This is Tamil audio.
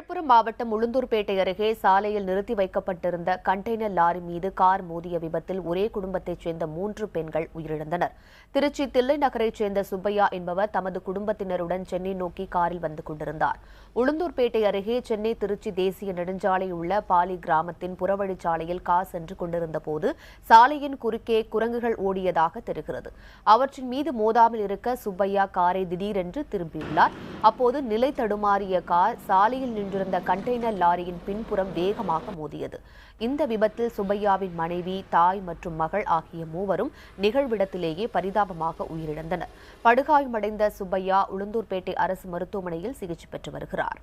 விழுப்புரம் மாவட்டம் உளுந்தூர்பேட்டை அருகே சாலையில் நிறுத்தி வைக்கப்பட்டிருந்த கண்டெய்னர் லாரி மீது கார் மோதிய விபத்தில் ஒரே குடும்பத்தைச் சேர்ந்த 3 பெண்கள் உயிரிழந்தனர். திருச்சி தில்லை நகரைச் சேர்ந்த சுப்பையா என்பவர் தமது குடும்பத்தினருடன் சென்னை நோக்கி காரில் வந்து கொண்டிருந்தார். உளுந்தூர்பேட்டை அருகே சென்னை திருச்சி தேசிய நெடுஞ்சாலையில் உள்ள பாலி கிராமத்தின் புறவழிச்சாலையில் கார் சென்று கொண்டிருந்தபோது சாலையின் குறுக்கே குரங்குகள் ஓடியதாக தெரிகிறது. அவற்றின் மீது மோதாமல் இருக்க சுப்பையா காரை திடீரென்று திரும்பியுள்ளார். அப்போது நிலை தடுமாறிய கார் சாலையில் நின்றிருந்த கண்டெய்னர் லாரியின் பின்புறம் வேகமாக மோதியது. இந்த விபத்தில் சுப்பையாவின் மனைவி, தாய் மற்றும் மகள் ஆகிய 3வரும் நிகழ்விடத்திலேயே பரிதாபமாக உயிரிழந்தனர். படுகாயமடைந்த சுப்பையா உளுந்தூர்பேட்டை அரசு மருத்துவமனையில் சிகிச்சை பெற்று வருகிறார்.